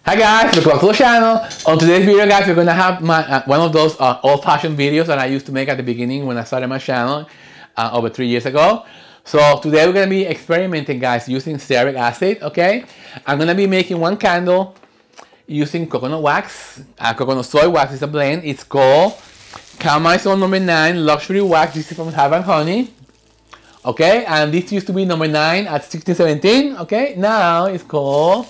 Hi guys, welcome back to the channel. On today's video guys, we're gonna have my one of those old-fashioned videos that I used to make at the beginning when I started my channel over 3 years ago. So today we're gonna be experimenting guys using stearic acid, okay? I'm gonna be making one candle using coconut wax. Coconut soy wax is a blend. It's called Candleromance number 9 luxury wax. This is from Have & Honey. Okay, and this used to be number 9 at 1617, okay? Now it's called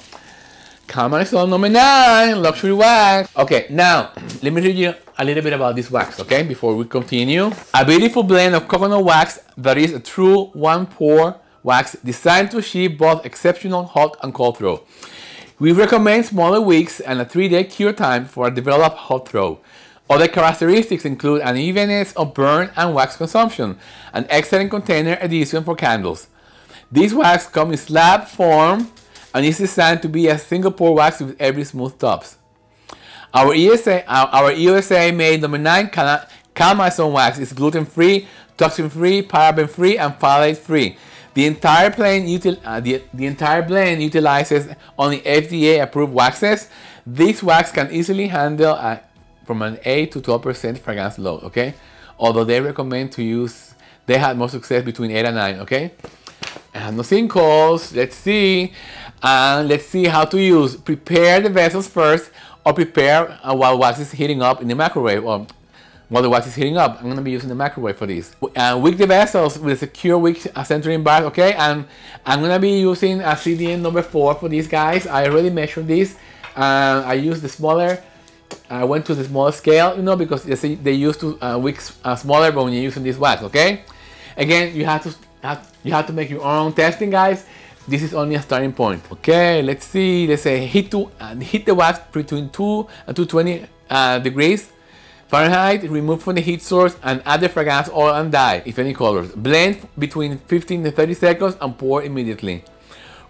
Candleromance number 9 luxury wax. Okay, now let me read you a little bit about this wax, okay, before we continue. A beautiful blend of coconut wax that is a true one-pour wax designed to achieve both exceptional hot and cold throw. We recommend smaller wicks and a 3-day cure time for a developed hot throw. Other characteristics include an evenness of burn and wax consumption, an excellent container adhesion for candles. This wax comes in slab form and is designed to be a single pour wax with every smooth tops. Our USA made number 9 Candleromance wax is gluten-free, toxin-free, paraben-free, and phthalate-free. The entire blend utilizes only FDA-approved waxes. This wax can easily handle from an 8 to 12% fragrance load, okay? Although they recommend to use, they had more success between 8 and 9, okay? And no sinkholes. Let's see. Let's see how to use. Prepare the vessels first, or prepare while wax is heating up in the microwave, or while the wax is heating up. I'm going to be using the microwave for this. Wick the vessels with a secure wick centering bar, okay? And I'm going to be using a CDN number 4 for these guys. I already measured this. I used the smaller. I went to the smaller scale, you know, because they used to wick smaller when you're using this wax, okay? Again, you have to make your own testing, guys. This is only a starting point. Okay, let's see. Let's say heat the wax between 2 and 220 degrees Fahrenheit. Remove from the heat source and add the fragrance oil and dye, if any colors. Blend between 15 to 30 seconds and pour immediately.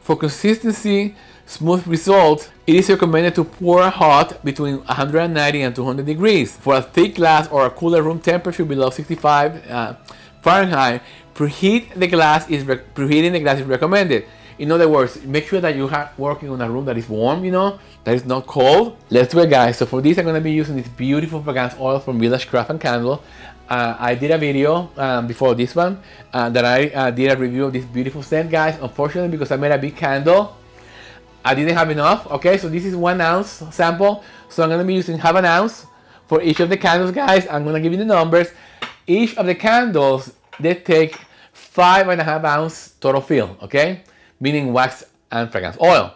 For consistency, smooth results, it is recommended to pour hot between 190 and 200 degrees. For a thick glass or a cooler room temperature below 65 Fahrenheit, preheating the glass is recommended. In other words, make sure that you are working on a room that is warm, you know, that is not cold. Let's do it, guys. So for this, I'm going to be using this beautiful fragrance oil from Village Craft and Candle. I did a video before this one that I did a review of this beautiful scent, guys. Unfortunately, because I made a big candle, I didn't have enough. Okay, so this is 1 ounce sample. So I'm going to be using half an ounce for each of the candles, guys. I'm going to give you the numbers. Each of the candles, they take 5.5 ounce total fill, okay? Meaning wax and fragrance oil.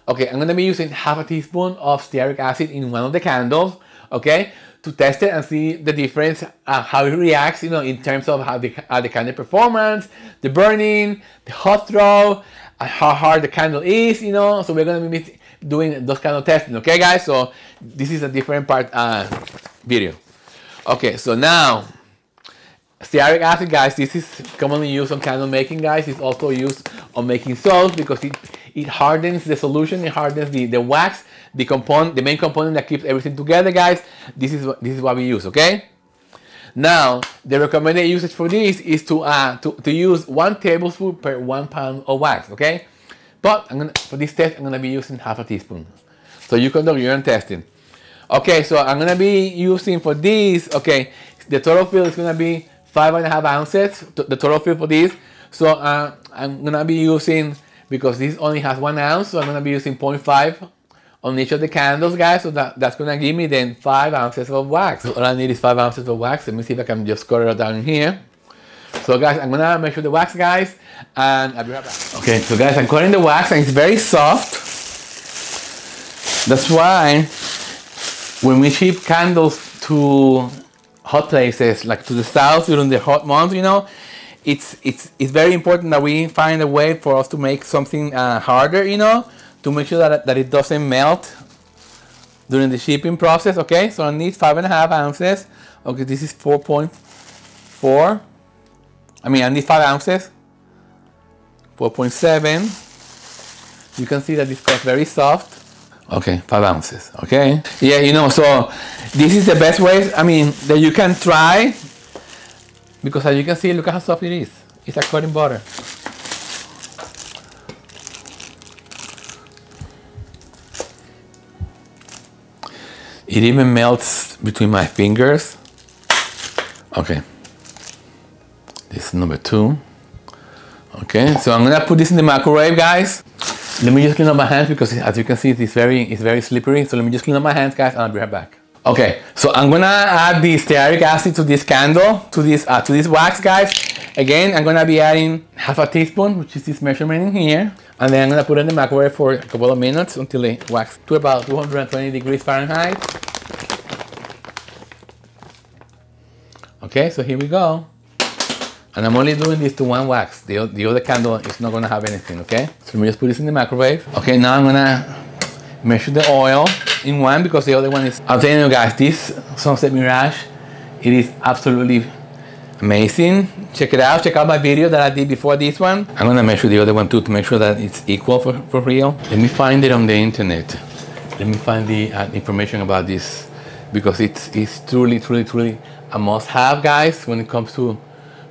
Okay, I'm going to be using half a teaspoon of stearic acid in one of the candles, okay? To test it and see the difference, how it reacts, you know, in terms of how the candle performance, the burning, the hot throw, how hard the candle is, you know. So we're going to be doing those kind of testing, okay guys? So this is a different part video. Okay, so now stearic acid, guys, this is commonly used on candle making, guys. It's also used on making soaps because it hardens the solution, it hardens the wax, the main component that keeps everything together, guys. This is what we use, okay? Now, the recommended usage for this is to use 1 tablespoon per 1 pound of wax, okay? But for this test, I'm gonna be using half a teaspoon. So you can do your own testing. Okay, so I'm gonna be using for this, okay, the total fill is gonna be 5.5 ounces, the total fill for this. So I'm gonna be using, because this only has 1 ounce, so I'm gonna be using 0.5 on each of the candles, guys. So that's gonna give me then 5 ounces of wax. So all I need is 5 ounces of wax. Let me see if I can just cut it down here. So guys, I'm gonna measure the wax, guys, and I'll be right back. Okay, so guys, I'm cutting the wax and it's very soft. That's why when we ship candles to hot places, like to the south during the hot months, you know, it's very important that we find a way for us to make something harder, you know, to make sure that it doesn't melt during the shipping process, okay? So I need 5.5 ounces. Okay, this is 4.4. I need 5 ounces. 4.7. You can see that this got very soft. Okay, 5 ounces, okay? Yeah, you know, so this is the best way, that you can try, because as you can see, look at how soft it is. It's like cutting butter. It even melts between my fingers. Okay. This is number 2. Okay, so I'm gonna put this in the microwave, guys. Let me just clean up my hands because as you can see, it's very slippery. So let me just clean up my hands, guys, and I'll be right back. Okay, so I'm gonna add the stearic acid to this candle, to this wax, guys. Again, I'm gonna be adding half a teaspoon, which is this measurement in here, and then I'm gonna put it in the microwave for a couple of minutes until it waxes to about 220 degrees Fahrenheit. Okay, so here we go. And I'm only doing this to one wax. The other candle is not gonna have anything, okay? So let me just put this in the microwave. Okay, now I'm gonna measure the oil in one because the other one is... I'm telling you guys, this Sunset Mirage, it is absolutely amazing. Check it out. Check out my video that I did before this one. I'm gonna measure the other one too to make sure that it's equal for real. Let me find it on the internet. Let me find the information about this because it's truly a must-have, guys, when it comes to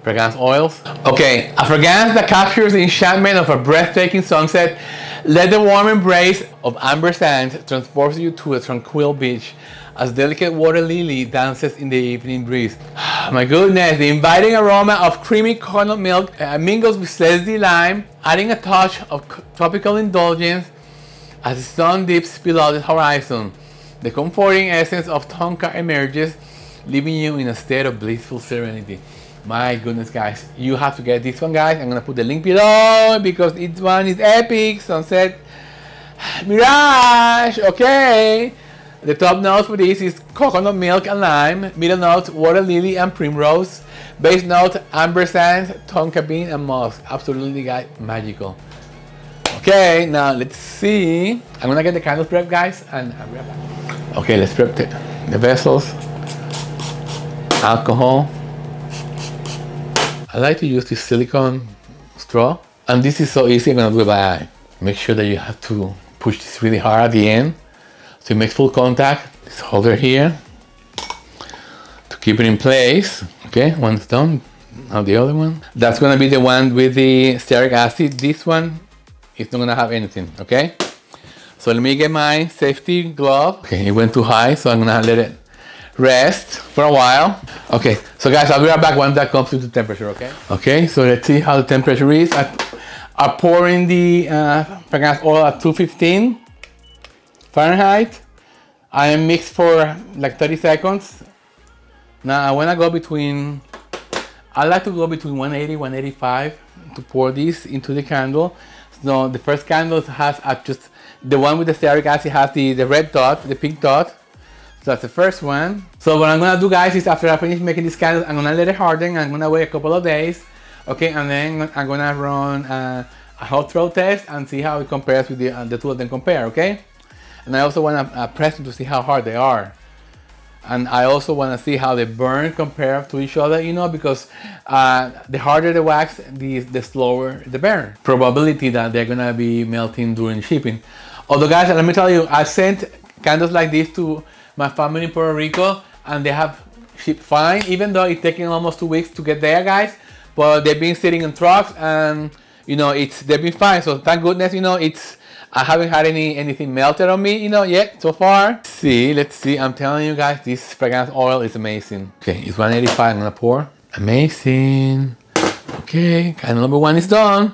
fragrance oils. Okay, a fragrance that captures the enchantment of a breathtaking sunset. Let the warm embrace of amber sand transport you to a tranquil beach as delicate water lily dances in the evening breeze. My goodness, the inviting aroma of creamy coconut milk mingles with zesty lime, adding a touch of tropical indulgence as the sun dips below the horizon. The comforting essence of tonka emerges, leaving you in a state of blissful serenity. My goodness, guys, you have to get this one, guys. I'm gonna put the link below because this one is epic. Sunset Mirage. Okay, the top notes for this is coconut milk and lime, middle notes water lily and primrose, base note amber sand, tonka bean and musk. Absolutely, guys, magical. Okay, now let's see. I'm gonna get the candles prepped, guys, and I'll be right back. Okay, let's prep the vessels. Alcohol. I like to use this silicone straw, and this is so easy. I'm gonna do it by eye. Make sure that you have to push this really hard at the end so it makes full contact. This holder here to keep it in place. Okay, one's done. Now the other one. That's gonna be the one with the stearic acid. This one is not gonna have anything. Okay, so let me get my safety glove. Okay, it went too high, so I'm gonna let it rest for a while. Okay, so guys, I'll be right back once that comes to temperature, okay? Okay, so let's see how the temperature is. I pour in the fragrance oil at 215 Fahrenheit. I mix for like 30 seconds. Now I wanna go between, I like to go between 180, 185 to pour this into the candle. So the first candle has just, the one with the stearic acid has the red dot, the pink dot. So that's the first one. So what I'm gonna do, guys, is after I finish making this candle, I'm gonna let it harden. I'm gonna wait a couple of days, okay, and then I'm gonna run a hot throw test and see how it compares with the two of them compare, okay? And I also wanna press them to see how hard they are, and I also wanna see how they burn compared to each other, you know, because the harder the wax, the slower the burn. Probability that they're gonna be melting during shipping. Although, guys, let me tell you, I sent candles like this to my family in Puerto Rico, and they have shipped fine, even though it's taking almost 2 weeks to get there, guys. But they've been sitting in trucks, and you know, they've been fine. So thank goodness, you know, I haven't had anything melted on me, you know, yet so far. Let's see. I'm telling you guys, this fragrance oil is amazing. Okay, it's 185. I'm gonna pour. Amazing. Okay, candle number 1 is done.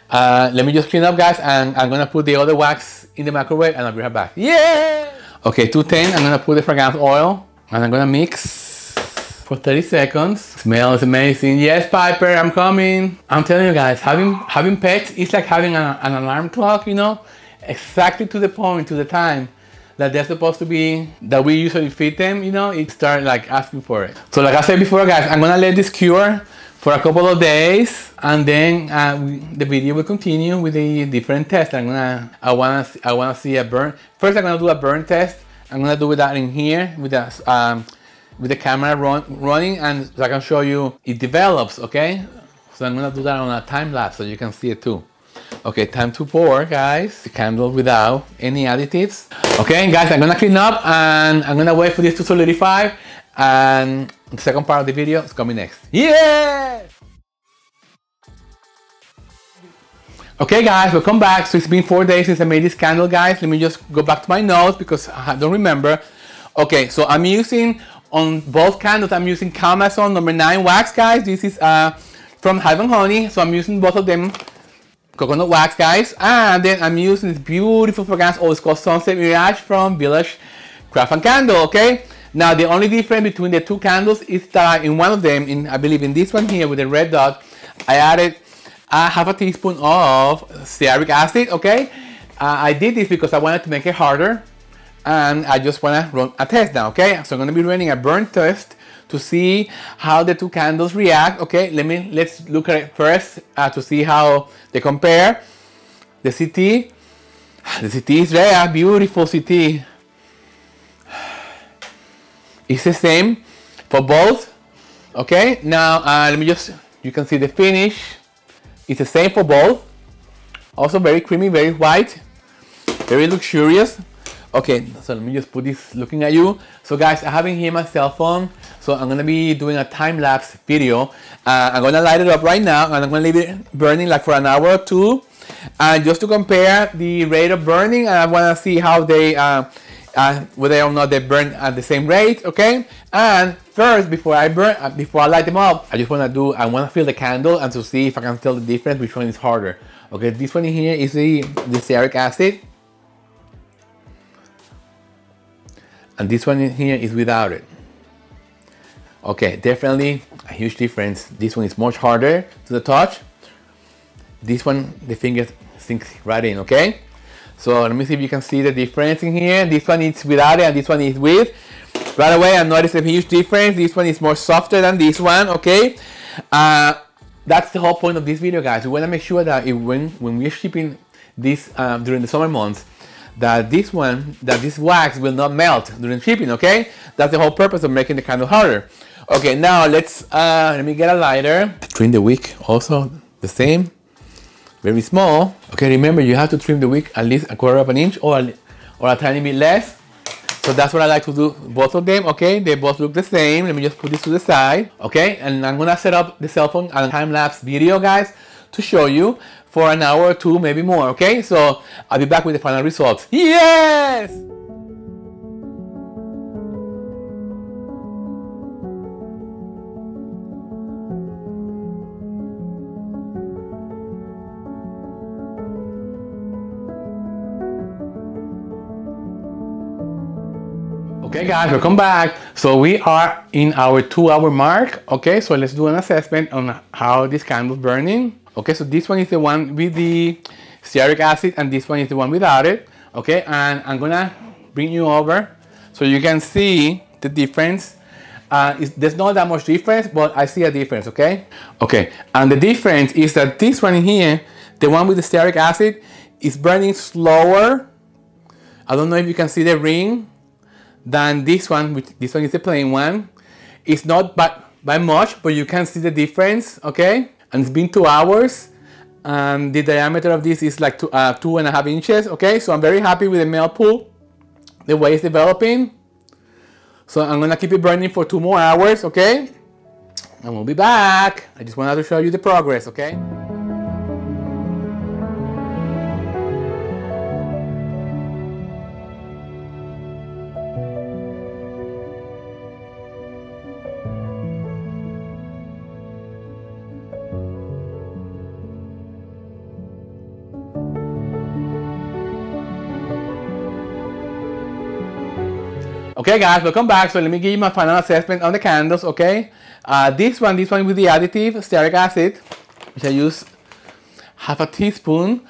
Let me just clean up, guys, and I'm gonna put the other wax in the microwave, and I'll be right back. Yeah. Okay, 210, I'm gonna put the fragrance oil and I'm gonna mix for 30 seconds. Smells amazing. Yes, Piper, I'm coming. I'm telling you guys, having pets is like having an alarm clock, you know, exactly to the point, to the time that they're supposed to be, that we usually feed them, you know, it starts like asking for it. So like I said before, guys, I'm gonna let this cure for a couple of days, and then the video will continue with the different tests. I wanna see a burn. First, I'm gonna do a burn test. I'm gonna do that in here with the camera running, and so I can show you it develops. Okay, so I'm gonna do that on a time lapse so you can see it too. Okay, time to pour, guys. The candle without any additives. Okay, guys, I'm gonna clean up and I'm gonna wait for this to solidify, and the second part of the video is coming next. Yeah! Okay, guys, welcome back. So it's been 4 days since I made this candle, guys. Let me just go back to my notes because I don't remember. Okay, so I'm using, on both candles, I'm using Calmazone number 9 wax, guys. This is from Hive and Honey, so I'm using both of them. Coconut wax, guys. And then I'm using this beautiful fragrance, it's called Sunset Mirage from Village Craft and Candle, okay? Now, the only difference between the two candles is that in one of them, I believe in this one here with the red dot, I added half a teaspoon of stearic acid, okay? I did this because I wanted to make it harder, and I just want to run a test now, okay? So I'm going to be running a burn test to see how the two candles react, okay? Let's look at it first to see how they compare. The CT is rare, beautiful CT. It's the same for both, okay? Now let me just, you can see the finish. It's the same for both. Also very creamy, very white, very luxurious. Okay, so let me just put this looking at you. So guys, I have in here my cell phone. So I'm gonna be doing a time-lapse video. I'm gonna light it up right now, and I'm gonna leave it burning like for an hour or two. And just to compare the rate of burning, I wanna see how they, whether or not they burn at the same rate, okay? And first, before I light them up, I wanna feel the candle and to see if I can tell the difference, which one is harder. Okay, this one in here is the stearic acid. And this one in here is without it. Okay, definitely a huge difference. This one is much harder to the touch. This one, the finger sinks right in, okay? So let me see if you can see the difference in here. This one is without it and this one is with. Right away, I noticed a huge difference. This one is more softer than this one, okay? That's the whole point of this video, guys. We want to make sure that when we're shipping this during the summer months, that this wax will not melt during shipping, okay? That's the whole purpose of making the candle harder. Okay, now let me get a lighter. Trim the wick also the same, very small. Okay, remember you have to trim the wick at least 1/4 of an inch or a tiny bit less. So that's what I like to do, both of them, okay? They both look the same. Let me just put this to the side, okay? And I'm gonna set up the cell phone and time-lapse video, guys, to show you for an hour or two, maybe more, okay? So I'll be back with the final results. Yes! Okay guys, welcome back. So we are in our 2-hour mark, okay? So let's do an assessment on how this candle is burning. Okay, so this one is the one with the stearic acid and this one is the one without it. Okay, and I'm gonna bring you over so you can see the difference. There's not that much difference, but I see a difference, okay? Okay, and the difference is that this one here, the one with the stearic acid, is burning slower. I don't know if you can see the ring than this one, which this one is the plain one. It's not by much, but you can see the difference, okay? And it's been 2 hours, and the diameter of this is like 2.5 inches, okay? So I'm very happy with the melt pool, the way it's developing. So I'm gonna keep it burning for 2 more hours, okay? And we'll be back. I just wanted to show you the progress, okay? Okay guys, welcome back. So let me give you my final assessment on the candles, okay? This one with the additive stearic acid, which I use half a teaspoon,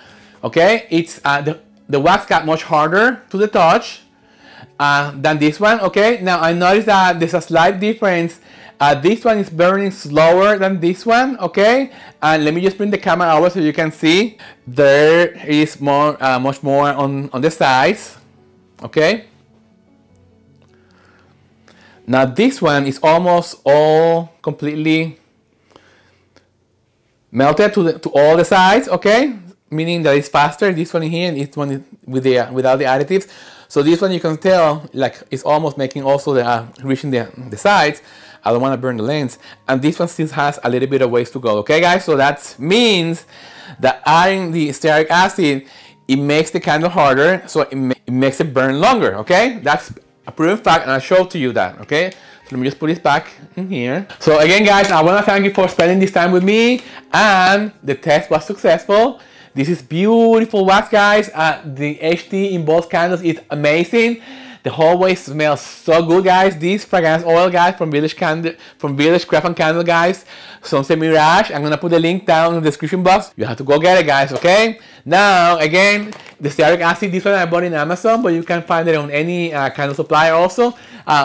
okay? It's the wax got much harder to the touch than this one, okay? Now I noticed that there's a slight difference. This one is burning slower than this one, okay? And let me just bring the camera over so you can see. There is more, much more on the sides, okay? Now this one is almost all completely melted to all the sides, okay? Meaning that it's faster. This one here and this one is without the additives. So this one you can tell like it's almost making also reaching the sides. I don't want to burn the lens. And this one still has a little bit of ways to go, okay guys? So that means that adding the stearic acid, it makes the candle harder, so it makes it burn longer, okay? That's approved fact, and I'll show to you that, okay? So let me just put this back in here. So again, guys, I want to thank you for spending this time with me, and the test was successful. This is beautiful wax, guys. The HD in both candles is amazing. The hallway smells so good, guys. This fragrance oil, guys, from Village Craft and Candle, guys. Sunset Mirage. I'm gonna put the link down in the description box. You have to go get it, guys, okay? Now, again, the Stearic acid, this one I bought in Amazon, but you can find it on any candle supplier also.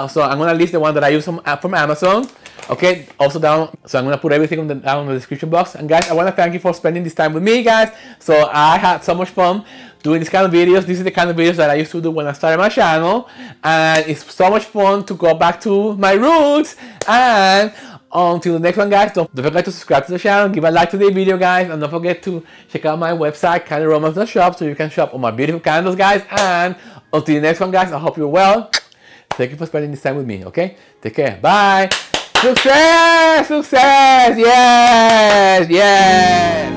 So I'm gonna list the one that I use from Amazon. Okay, also down, so I'm gonna put everything down in the description box. And guys, I wanna thank you for spending this time with me, guys. So I had so much fun doing this kind of videos. This is the kind of videos that I used to do when I started my channel, and it's so much fun to go back to my roots. And until the next one, guys, don't forget to subscribe to the channel, give a like to the video, guys, and don't forget to check out my website, candleromance.shop, so you can shop all my beautiful candles, guys. And until the next one, guys, I hope you're well. Thank you for spending this time with me, okay? Take care. Bye. Success! Success! Yes! Yes!